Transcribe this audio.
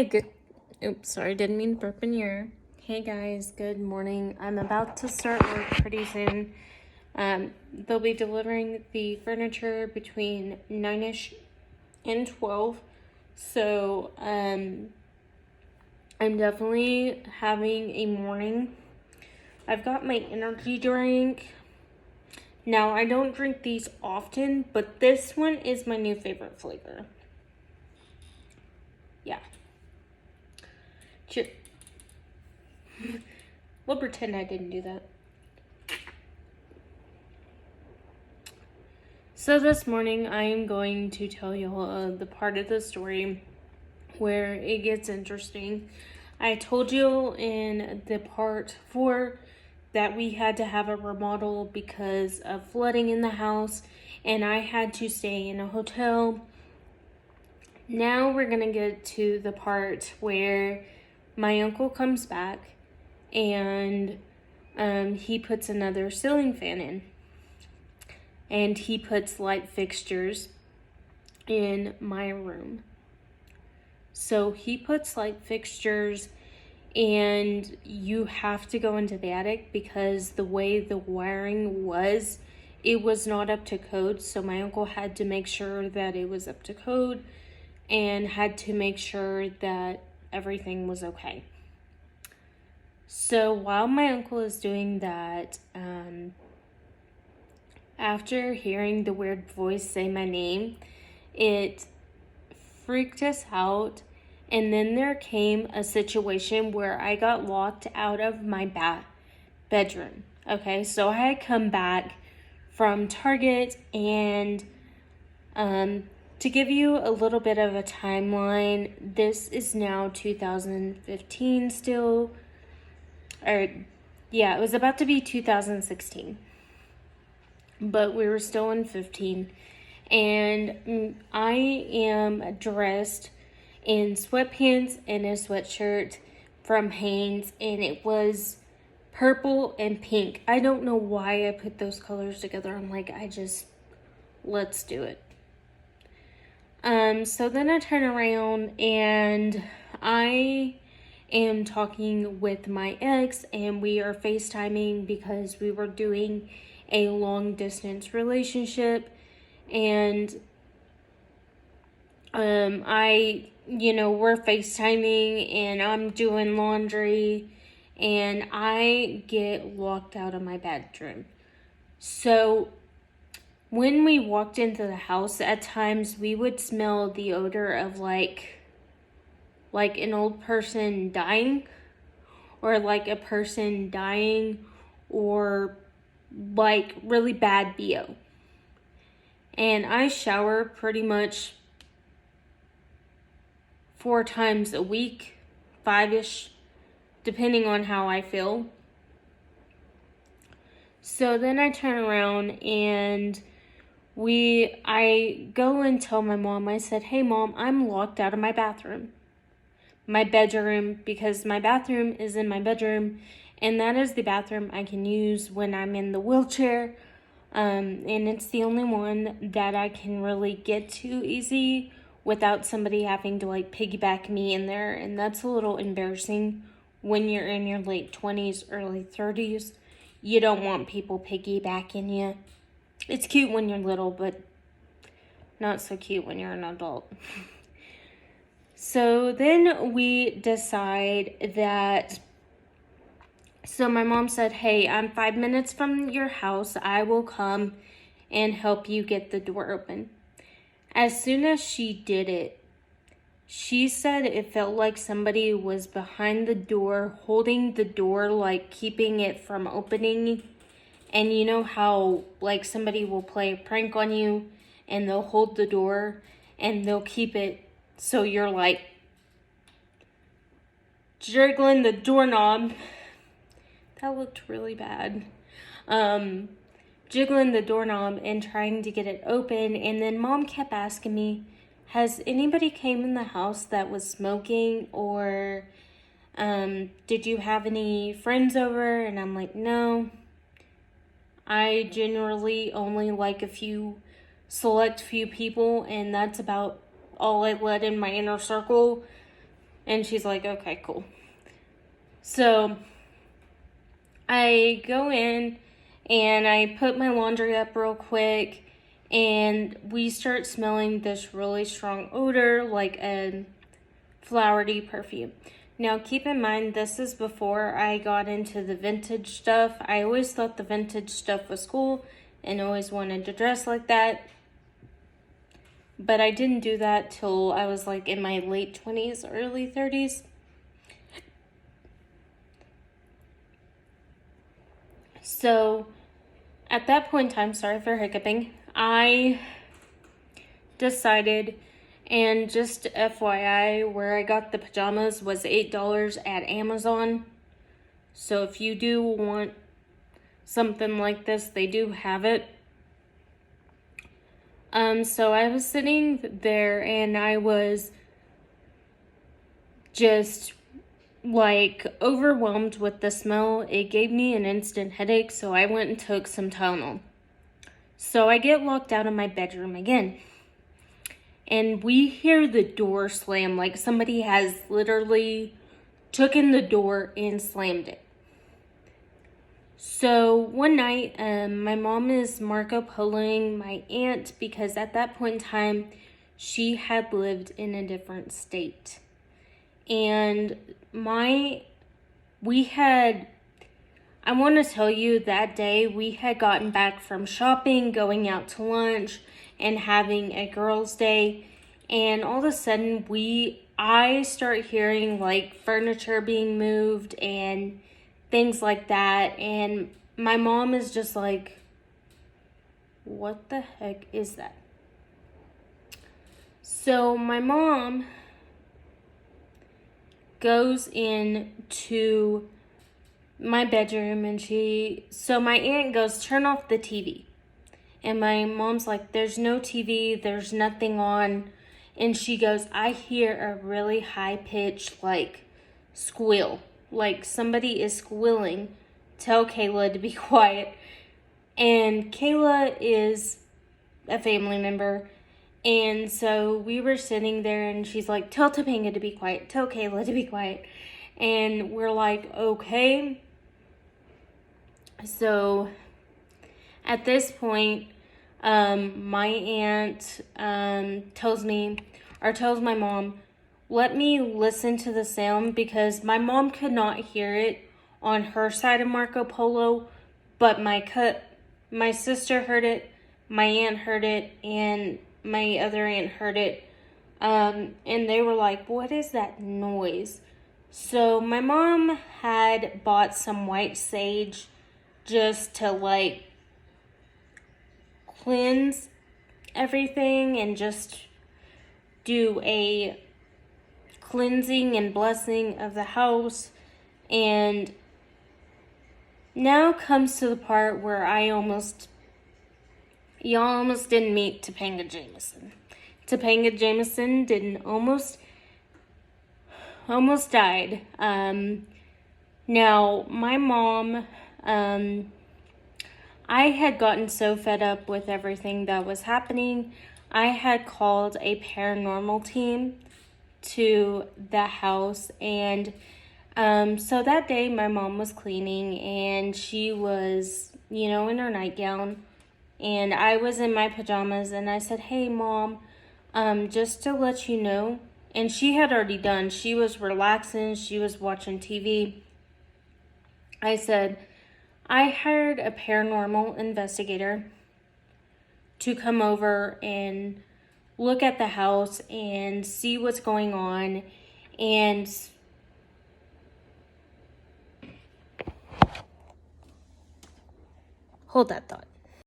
Good. Oops, sorry, didn't mean to burp in your ear. Hey guys, good morning. I'm about to start work pretty soon. They'll be delivering the furniture between 9ish and 12. So, I'm definitely having a morning. I've got my energy drink. Now, I don't drink these often, but this one is my new favorite flavor. Yeah. Cheers. We'll pretend I didn't do that. So this morning I am going to tell you the part of the story where it gets interesting. I told you in the part 4 that we had to have a remodel because of flooding in the house and I had to stay in a hotel. Now we're going to get to the part where my uncle comes back and he puts another ceiling fan in. And he puts light fixtures in my room. So he puts light fixtures and you have to go into the attic because the way the wiring was, it was not up to code. So my uncle had to make sure that it was up to code and had to make sure that everything was okay. So while my uncle is doing that, after hearing the weird voice say my name, it freaked us out. And then there came a situation where I got locked out of my bedroom. Okay, so I had come back from Target and to give you a little bit of a timeline, this is now 2015 still. It was about to be 2016. But we were still in 15. And I am dressed in sweatpants and a sweatshirt from Hanes, and it was purple and pink. I don't know why I put those colors together. I'm like, let's do it. So then I turn around and I am talking with my ex and we are FaceTiming because we were doing a long distance relationship. And we're FaceTiming and I'm doing laundry and I get locked out of my bedroom. So when we walked into the house, at times we would smell the odor of like an old person dying, or like a person dying, or like really bad BO. And I shower pretty much 4 times a week, 5-ish, depending on how I feel. So then I turn around and I go and tell my mom, I said, "Hey mom, I'm locked out of my bedroom, because my bathroom is in my bedroom, and that is the bathroom I can use when I'm in the wheelchair. And it's the only one that I can really get to easy without somebody having to like piggyback me in there. And that's a little embarrassing when you're in your late 20s, early 30s. You don't want people piggybacking you. It's cute when you're little, but not so cute when you're an adult." So then we decide that, so my mom said, "Hey, I'm 5 minutes from your house. I will come and help you get the door open." As soon as she did it, she said it felt like somebody was behind the door, holding the door, like keeping it from opening. And you know how like somebody will play a prank on you and they'll hold the door and they'll keep it so you're like jiggling the doorknob. That looked really bad. Jiggling the doorknob and trying to get it open. And then mom kept asking me, "Has anybody came in the house that was smoking, or did you have any friends over?" And I'm like, "No. I generally only like a select few people, and that's about all I let in my inner circle." And she's like, okay, cool. So I go in and I put my laundry up real quick, and we start smelling this really strong odor, like a flowery perfume. Now, keep in mind, this is before I got into the vintage stuff. I always thought the vintage stuff was cool and always wanted to dress like that. But I didn't do that till I was like in my late 20s, early 30s. So at that point in time, sorry for hiccuping, I decided, and just FYI, where I got the pajamas was $8 at Amazon. So if you do want something like this, they do have it. So I was sitting there and I was just like overwhelmed with the smell. It gave me an instant headache, so I went and took some Tylenol. So I get locked out of my bedroom again. And we hear the door slam, like somebody has literally taken the door and slammed it. So one night, my mom is Marco Poloing my aunt, because at that point in time, she had lived in a different state. And I want to tell you, that day we had gotten back from shopping, going out to lunch, and having a girls' day. And all of a sudden, I start hearing like furniture being moved and things like that. And my mom is just like, what the heck is that? So my mom goes into my bedroom and my aunt goes, turn off the TV. And my mom's like, there's no TV, there's nothing on. And she goes, I hear a really high pitched like squeal, like somebody is squealing. Tell Kayla to be quiet. And Kayla is a family member. And so we were sitting there and she's like, tell Topanga to be quiet. Tell Kayla to be quiet. And we're like, okay. So at this point, my aunt tells my mom, let me listen to the sound, because my mom could not hear it on her side of Marco Polo, but my sister heard it, my aunt heard it, and my other aunt heard it. And they were like, what is that noise? So my mom had bought some white sage just to like cleanse everything and just do a cleansing and blessing of the house. And now comes to the part where y'all almost didn't meet Topanga Jameson. Topanga Jameson didn't almost died. Now my mom, I had gotten so fed up with everything that was happening. I had called a paranormal team to the house, and so that day my mom was cleaning and she was, in her nightgown, and I was in my pajamas, and I said, hey Mom, just to let you know, and she had already done, she was relaxing, she was watching TV. I said, I hired a paranormal investigator to come over and look at the house and see what's going on. And hold that thought.